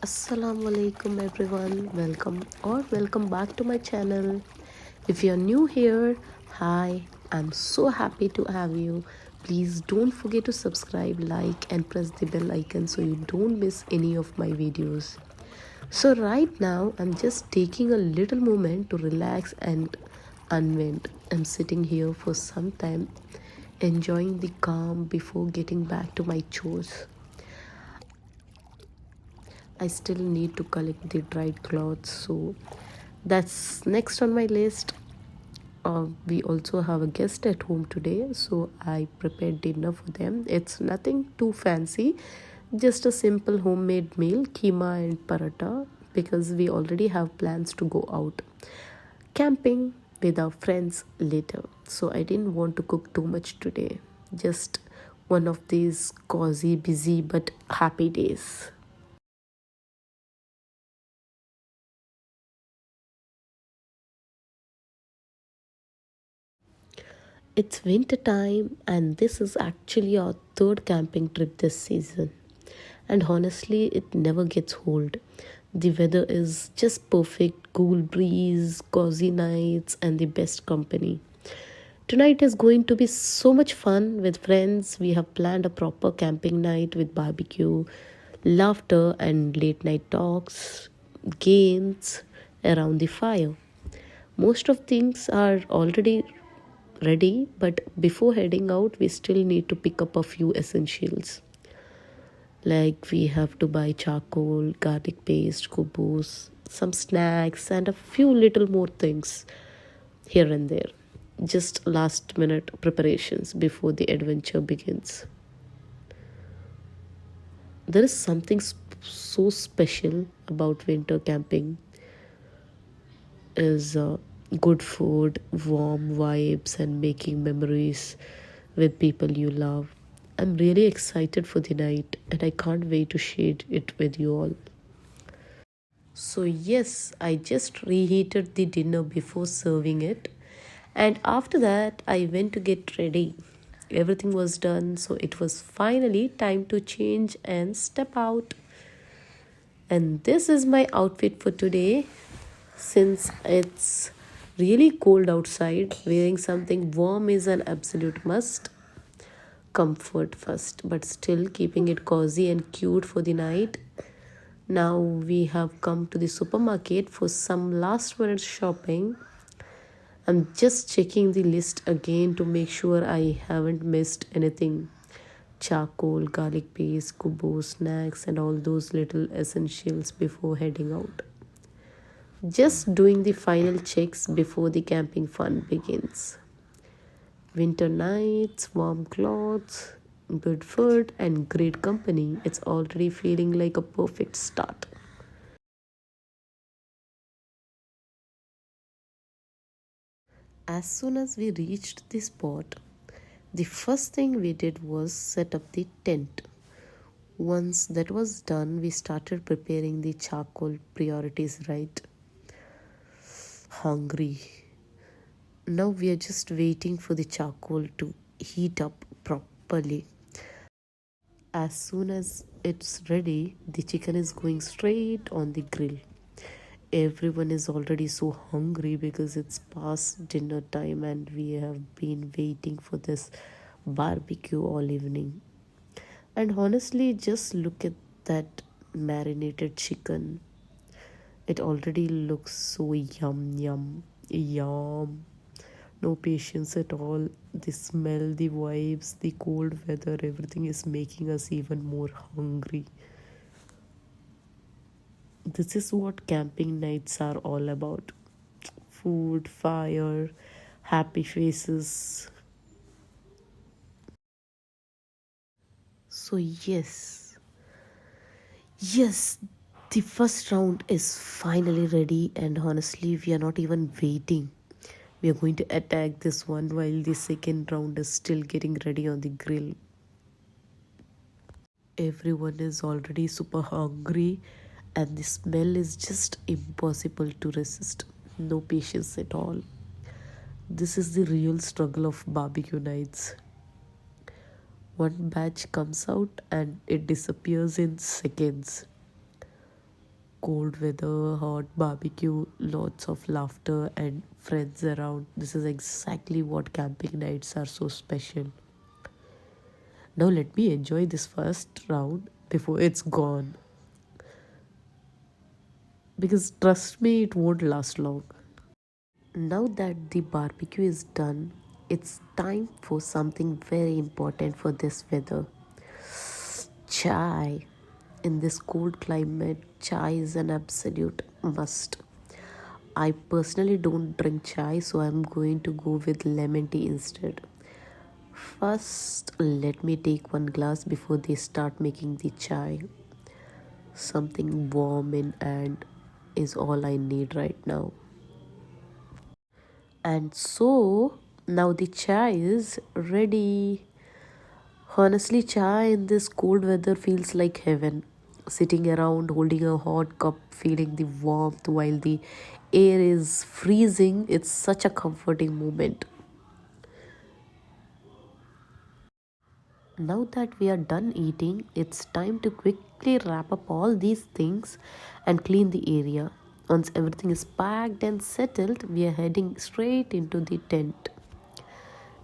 Assalamu alaikum everyone. Welcome back to my channel. If you're new here, hi. I'm so happy to have you. Please don't forget to subscribe, like and press the bell icon so you don't miss any of my videos. So right now I'm just taking a little moment to relax and unwind. I'm sitting here for some time enjoying the calm before getting back to my chores. I still need to collect the dried clothes, so that's next on my list. We also have a guest at home today, so I prepared dinner for them. It's nothing too fancy, just a simple homemade meal, keema and paratha, because we already have plans to go out camping with our friends later. So I didn't want to cook too much today. Just one of these cozy, busy, but happy days. It's winter time, and this is actually our third camping trip this season. And honestly, it never gets old. The weather is just perfect, cool breeze, cozy nights, and the best company. Tonight is going to be so much fun with friends. We have planned a proper camping night with barbecue, laughter, and late night talks, games around the fire. Most of things are already ready, but before heading out, we still need to pick up a few essentials. Like we have to buy charcoal, garlic paste, kubus, some snacks, and a few little more things here and there. Just last minute preparations before the adventure begins. There is something so special about winter camping is good food, warm vibes, and making memories with people you love. I'm really excited for the night and I can't wait to share it with you all. So, yes, I just reheated the dinner before serving it, and after that, I went to get ready. Everything was done, so it was finally time to change and step out. And this is my outfit for today. Since it's really cold outside, wearing something warm is an absolute must. Comfort first, but still keeping it cozy and cute for the night. Now we have come to the supermarket for some last minute shopping. I'm just checking the list again to make sure I haven't missed anything. Charcoal, garlic paste, kubo, snacks, and all those little essentials before heading out. Just doing the final checks before the camping fun begins. Winter nights, warm clothes, good food, and great company. It's already feeling like a perfect start. As soon as we reached the spot, the first thing we did was set up the tent. Once that was done, we started preparing the charcoal priorities right. Hungry. Now we are just waiting for the charcoal to heat up properly. As soon as it's ready, the chicken is going straight on the grill. Everyone is already so hungry because it's past dinner time and we have been waiting for this barbecue all evening. And honestly, just look at that marinated chicken. It already looks so yum. No patience at all. The smell, the vibes, the cold weather, everything is making us even more hungry. This is what camping nights are all about: food, fire, happy faces. So, yes, the first round is finally ready, and honestly, we are not even waiting. We are going to attack this one while the second round is still getting ready on the grill. Everyone is already super hungry, and the smell is just impossible to resist. No patience at all. This is the real struggle of barbecue nights. One batch comes out and it disappears in seconds. Cold weather, hot barbecue, lots of laughter, and friends around. This is exactly what camping nights are so special. Now, let me enjoy this first round before it's gone. Because trust me, it won't last long. Now that the barbecue is done, it's time for something very important for this weather: chai. In this cold climate, chai is an absolute must. I personally don't drink chai, so I'm going to go with lemon tea instead. First, let me take one glass before they start making the chai. Something warm in and is all I need right now. And so now the chai is ready. Honestly, chai in this cold weather feels like heaven. Sitting around holding a hot cup, feeling the warmth while the air is freezing, it's such a comforting moment. Now that we are done eating, it's time to quickly wrap up all these things and clean the area. Once everything is packed and settled, we are heading straight into the tent.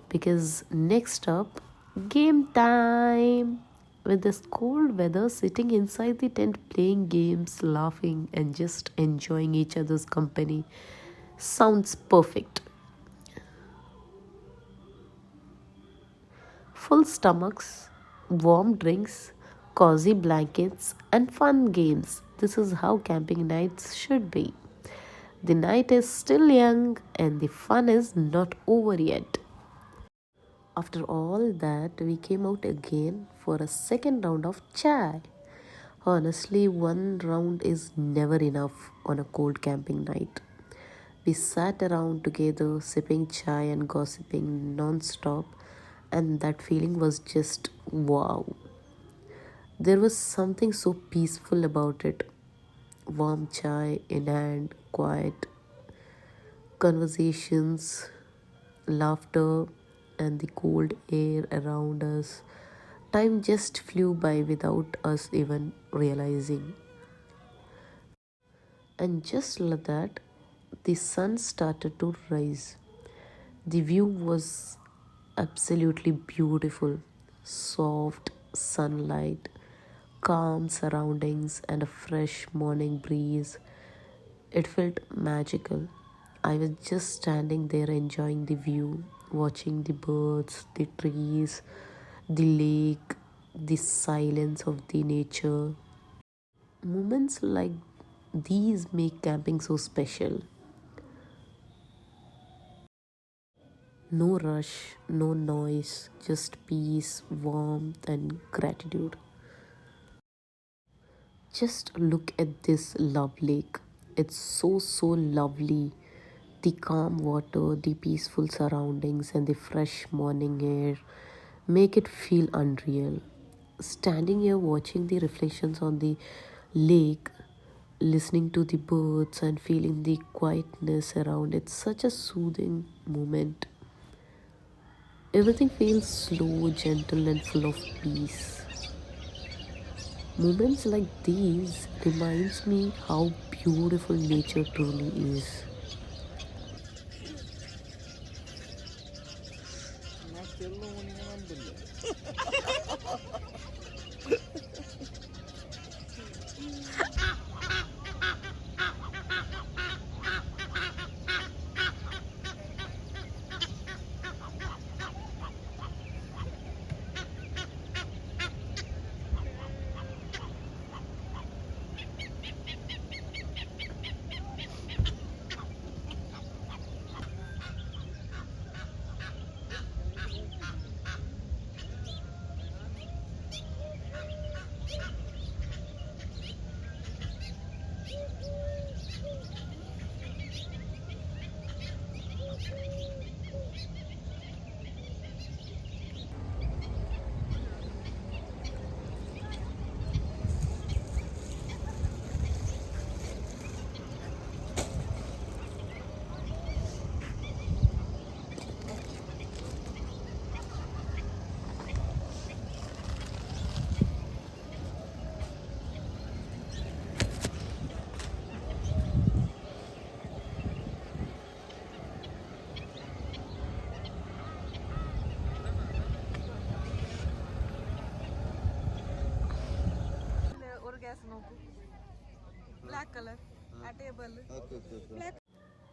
Because next up, game time! With this cold weather, sitting inside the tent playing games, laughing, and just enjoying each other's company sounds perfect. Full stomachs, warm drinks, cozy blankets, and fun games. This is how camping nights should be. The night is still young and the fun is not over yet. After all that, we came out again for a second round of chai. Honestly, one round is never enough on a cold camping night. We sat around together, sipping chai and gossiping non stop, and that feeling was just wow. There was something so peaceful about it. Warm chai in hand, quiet conversations, laughter, and the cold air around us. Time just flew by without us even realizing. And just like that, the sun started to rise. The view was absolutely beautiful: soft sunlight, calm surroundings, and a fresh morning breeze. It felt magical. I was just standing there enjoying the view, watching the birds, the trees, the lake, the silence of the nature. Moments like these make camping so special. No rush, no noise, just peace, warmth, and gratitude. Just look at this love lake. It's so lovely. The calm water, the peaceful surroundings, and the fresh morning air make it feel unreal. Standing here watching the reflections on the lake, listening to the birds, and feeling the quietness around, it's such a soothing moment. Everything feels slow, gentle, and full of peace. Moments like these reminds me how beautiful nature truly is.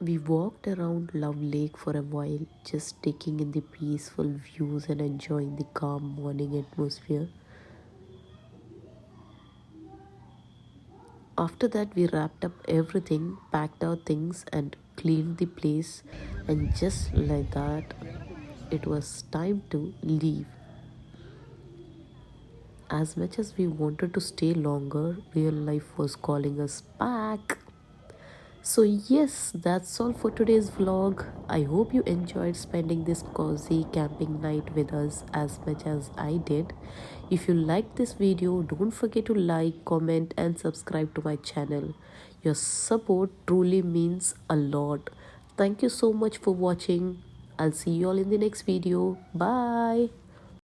We walked around Love Lake for a while, just taking in the peaceful views and enjoying the calm morning atmosphere. After that, we wrapped up everything, packed our things, and cleaned the place. And just like that, it was time to leave. As much as we wanted to stay longer, real life was calling us back. So, yes, that's all for today's vlog. I hope you enjoyed spending this cozy camping night with us as much as I did. If you liked this video, don't forget to like, comment, and subscribe to my channel. Your support truly means a lot. Thank you so much for watching. I'll see you all in the next video. Bye.